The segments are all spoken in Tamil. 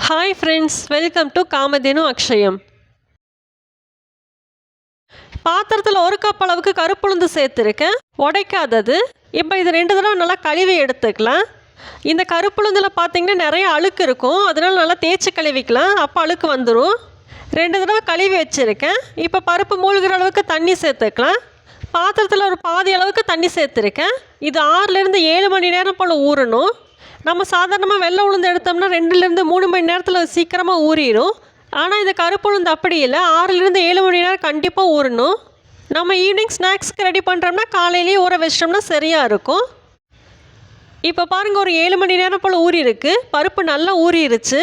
Hi friends, welcome to Kamadhenu Akshayam. பாத்திரத்தில் 1 கப் அளவுக்கு கருப்புளுந்து சேர்த்துருக்கேன், உடைக்காதது. இப்போ இது 2 தடவை நல்லா கழுவி எடுத்துக்கலாம். இந்த கருப்புளுந்தில் பார்த்தீங்கன்னா நிறைய அழுக்கு இருக்கும், அதனால் நல்லா தேய்ச்சி கழுவிக்கலாம், அப்போ அழுக்கு வந்துடும். 2 தடவை கழுவி வச்சுருக்கேன். இப்போ பருப்பு மூழ்கிற அளவுக்கு தண்ணி சேர்த்துக்கலாம். பாத்திரத்தில் ஒரு பாதி அளவுக்கு தண்ணி சேர்த்துருக்கேன். இது 6லேருந்து 7 மணி நேரம் போல் ஊறணும். நம்ம சாதாரணமாக வெள்ளை உளுந்து எடுத்தோம்னா 2லேருந்து 3 மணி நேரத்தில் சீக்கிரமாக ஊறிடும். ஆனால் இந்த கருப்பு உளுந்து அப்படி இல்லை, 6லேருந்து 7 மணி நேரம் கண்டிப்பாக ஊறணும். நம்ம ஈவினிங் ஸ்நாக்ஸ்க்கு ரெடி பண்ணுறோம்னா காலையிலேயே ஊற வச்சிட்டோம்னா சரியாக இருக்கும். இப்போ பாருங்கள், ஒரு 7 மணி நேரம் போல் ஊறி இருக்குது. பருப்பு நல்லா ஊறிடுச்சு.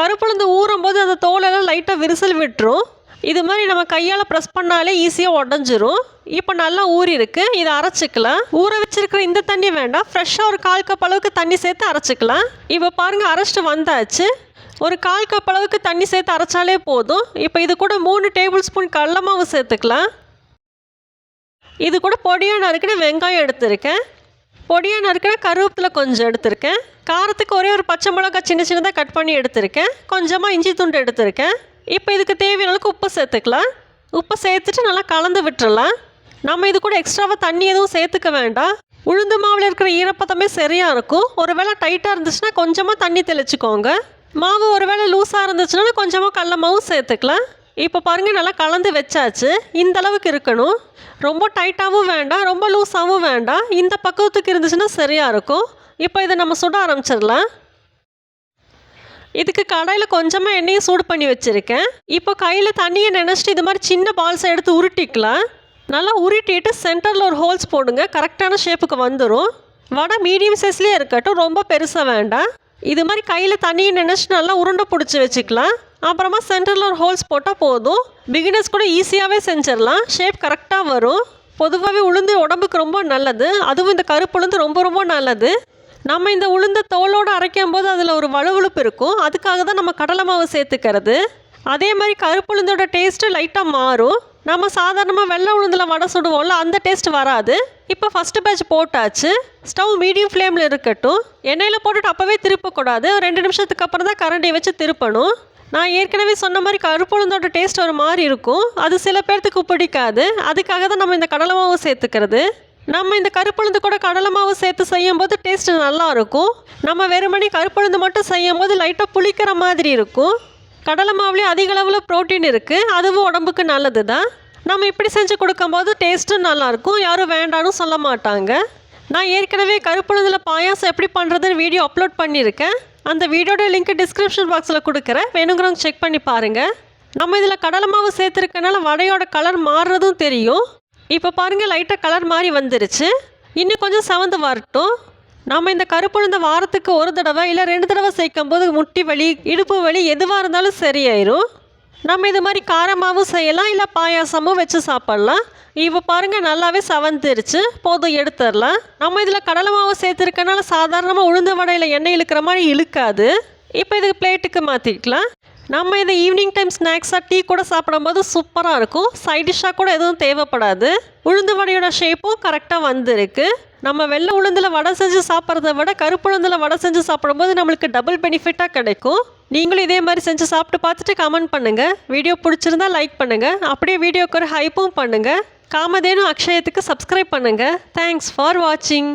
கருப்புளுந்து ஊறும்போது அந்த தோலெல்லாம் லைட்டாக விரிசல் விட்டுரும். இது மாதிரி நம்ம கையால் ப்ரெஸ் பண்ணாலே ஈஸியாக உடஞ்சிரும். இப்போ நல்லா ஊறி இருக்குது, இதை அரைச்சிக்கலாம். ஊற வச்சிருக்கிற இந்த தண்ணி வேண்டாம், ஃப்ரெஷ்ஷாக ஒரு 1/4 கப் அளவுக்கு தண்ணி சேர்த்து அரைச்சிக்கலாம். இப்போ பாருங்கள், அரைச்சிட்டு வந்தாச்சு. ஒரு 1/4 கப் அளவுக்கு தண்ணி சேர்த்து அரைச்சாலே போதும். இப்போ இது கூட 3 டேபிள் ஸ்பூன் கடலை மாவு சேர்த்துக்கலாம். இது கூட பொடியாக நறுக்கின வெங்காயம் எடுத்திருக்கேன். பொடியாக நறுக்கின கருவேப்பிலை கொஞ்சம் எடுத்திருக்கேன். காரத்துக்கு ஒரே ஒரு பச்சை மிளகாய் சின்ன சின்னதாக கட் பண்ணி எடுத்திருக்கேன். கொஞ்சமாக இஞ்சி துண்டு எடுத்திருக்கேன். இப்போ இதுக்கு தேவையான அளவுக்கு உப்பு சேர்த்துக்கலாம். உப்பு சேர்த்துட்டு நல்லா கலந்து விட்டுறலாம். நம்ம இது கூட எக்ஸ்ட்ராவாக தண்ணி எதுவும் சேர்த்துக்க வேண்டாம். உளுந்து மாவில் இருக்கிற ஈரப்பதமே சரியாக இருக்கும். ஒருவேளை டைட்டாக இருந்துச்சுன்னா கொஞ்சமாக தண்ணி தெளிச்சுக்கோங்க. மாவு ஒருவேளை லூஸாக இருந்துச்சுன்னா கொஞ்சமாக கடல மாவும் சேர்த்துக்கலாம். இப்போ பாருங்கள், நல்லா கலந்து வச்சாச்சு. இந்த அளவுக்கு இருக்கணும். ரொம்ப டைட்டாகவும் வேண்டாம், ரொம்ப லூஸாகவும் வேண்டாம். இந்த பக்குவத்துக்கு இருந்துச்சுன்னா சரியாக இருக்கும். இப்போ இதை நம்ம சுட ஆரம்பிச்சிடலாம். இதுக்கு கடாயில் கொஞ்சமாக எண்ணெயை சூடு பண்ணி வச்சுருக்கேன். இப்போ கையில் தண்ணியை நினச்சிட்டு இது மாதிரி சின்ன பால்ஸை எடுத்து உருட்டிக்கலாம். நல்லா உருட்டிட்டு சென்டரில் ஒரு ஹோல்ஸ் போடுங்க, கரெக்டான ஷேப்புக்கு வந்துடும். வடை மீடியம் சைஸ்லேயே இருக்கட்டும், ரொம்ப பெருசாக வேண்டாம். இது மாதிரி கையில் தண்ணியை நினச்சிட்டு நல்லா உருண்டை பிடிச்சி வச்சுக்கலாம். அப்புறமா சென்டரில் ஒரு ஹோல்ஸ் போட்டால் போதும். பிகினர்ஸ் கூட ஈஸியாகவே செஞ்சிடலாம், ஷேப் கரெக்டாக வரும். பொதுவாகவே உளுந்து உடம்புக்கு ரொம்ப நல்லது, அதுவும் இந்த கருப்பு உளுந்து ரொம்ப ரொம்ப நல்லது. நம்ம இந்த உளுந்த தோலோடு அரைக்கும் போது அதில் ஒரு வழுவழுப்பு இருக்கும், அதுக்காக தான் நம்ம கடலை மாவு சேர்த்துக்கிறது. அதே மாதிரி கருப்பு உளுந்தோட டேஸ்ட்டு லைட்டாக மாறும். நம்ம சாதாரணமாக வெள்ளை உளுந்தில் வடை சுடுவோம்ல, அந்த டேஸ்ட் வராது. இப்போ ஃபஸ்ட்டு பேட்ச் போட்டாச்சு. ஸ்டவ் மீடியம் ஃப்ளேமில் இருக்கட்டும். எண்ணெயில் போட்டுட்டு அப்போவே திருப்பக்கூடாது, 2 நிமிஷத்துக்கு அப்புறம் தான் கரண்டியை வச்சு திருப்பணும். நான் ஏற்கனவே சொன்ன மாதிரி கருப்பு உளுந்தோட டேஸ்ட் ஒரு மாதிரி இருக்கும், அது சில பேர்த்துக்கு பிடிக்காது. அதுக்காக தான் நம்ம இந்த கடலை மாவு சேர்த்துக்கிறது. நம்ம இந்த கருப்புளுந்து கூட கடலை மாவு சேர்த்து செய்யும் போது டேஸ்ட்டு நல்லாயிருக்கும். நம்ம வெறுமனே கருப்புளுந்து மட்டும் செய்யும் போது லைட்டாக புளிக்கிற மாதிரி இருக்கும். கடலை மாவுலேயும் அதிக அளவில் ப்ரோட்டீன் இருக்குது, அதுவும் உடம்புக்கு நல்லது தான். நம்ம இப்படி செஞ்சு கொடுக்கும்போது டேஸ்ட்டும் நல்லாயிருக்கும், யாரும் வேண்டான்னு சொல்ல மாட்டாங்க. நான் ஏற்கனவே கருப்புளுந்தில் பாயாசம் எப்படி பண்ணுறதுன்னு வீடியோ அப்லோட் பண்ணியிருக்கேன். அந்த வீடியோட லிங்க் டிஸ்கிரிப்ஷன் பாக்ஸில் கொடுக்குறேன், வேணுங்கிறவங்க செக் பண்ணி பாருங்கள். நம்ம இதில் கடலை மாவு சேர்த்துருக்கனால வடையோட கலர் மாறுறதும் தெரியும். இப்போ பாருங்கள், லைட்டாக கலர் மாதிரி வந்துருச்சு. இன்னும் கொஞ்சம் செவந்து வரட்டும். நம்ம இந்த கருப்புளுந்த வாரத்துக்கு 1 தடவை இல்லை 2 தடவை சேர்க்கும் போது முட்டி வலி, இடுப்பு வலி எதுவாக இருந்தாலும் சரியாயிரும். நம்ம இது மாதிரி காரமாகவும் செய்யலாம், இல்லை பாயாசமும் வச்சு சாப்பிட்லாம். இப்போ பாருங்கள், நல்லாவே செவந்துருச்சு, போதும் எடுத்துடலாம். நம்ம இதில் கடலை மாவு சேர்த்துருக்கனால சாதாரணமாக உளுந்து வடையில் எண்ணெய் இழுக்கிற மாதிரி இழுக்காது. இப்போ இதுக்கு பிளேட்டுக்கு மாற்றிக்கலாம். நம்ம இதை ஈவினிங் டைம் ஸ்நாக்ஸாக டீ கூட சாப்பிடும்போது சூப்பராக இருக்கும். சைட் டிஷ்ஷாக கூட எதுவும் தேவைப்படாது. உளுந்து வடையோட ஷேப்பும் கரெக்டாக வந்திருக்கு. நம்ம வெள்ளை உளுந்தில் வடை செஞ்சு சாப்பிட்றத விட கருப்பு உளுந்தில் வடை செஞ்சு சாப்பிடும்போது நம்மளுக்கு டபுள் பெனிஃபிட்டாக கிடைக்கும். நீங்களும் இதே மாதிரி செஞ்சு சாப்பிட்டு பார்த்துட்டு கமெண்ட் பண்ணுங்கள். வீடியோ பிடிச்சிருந்தா லைக் பண்ணுங்கள், அப்படியே வீடியோக்கு ஒரு ஹைப்பும் பண்ணுங்கள். காமதேனு அக்ஷயத்துக்கு சப்ஸ்கிரைப் பண்ணுங்கள். தேங்க்ஸ் ஃபார் வாட்சிங்.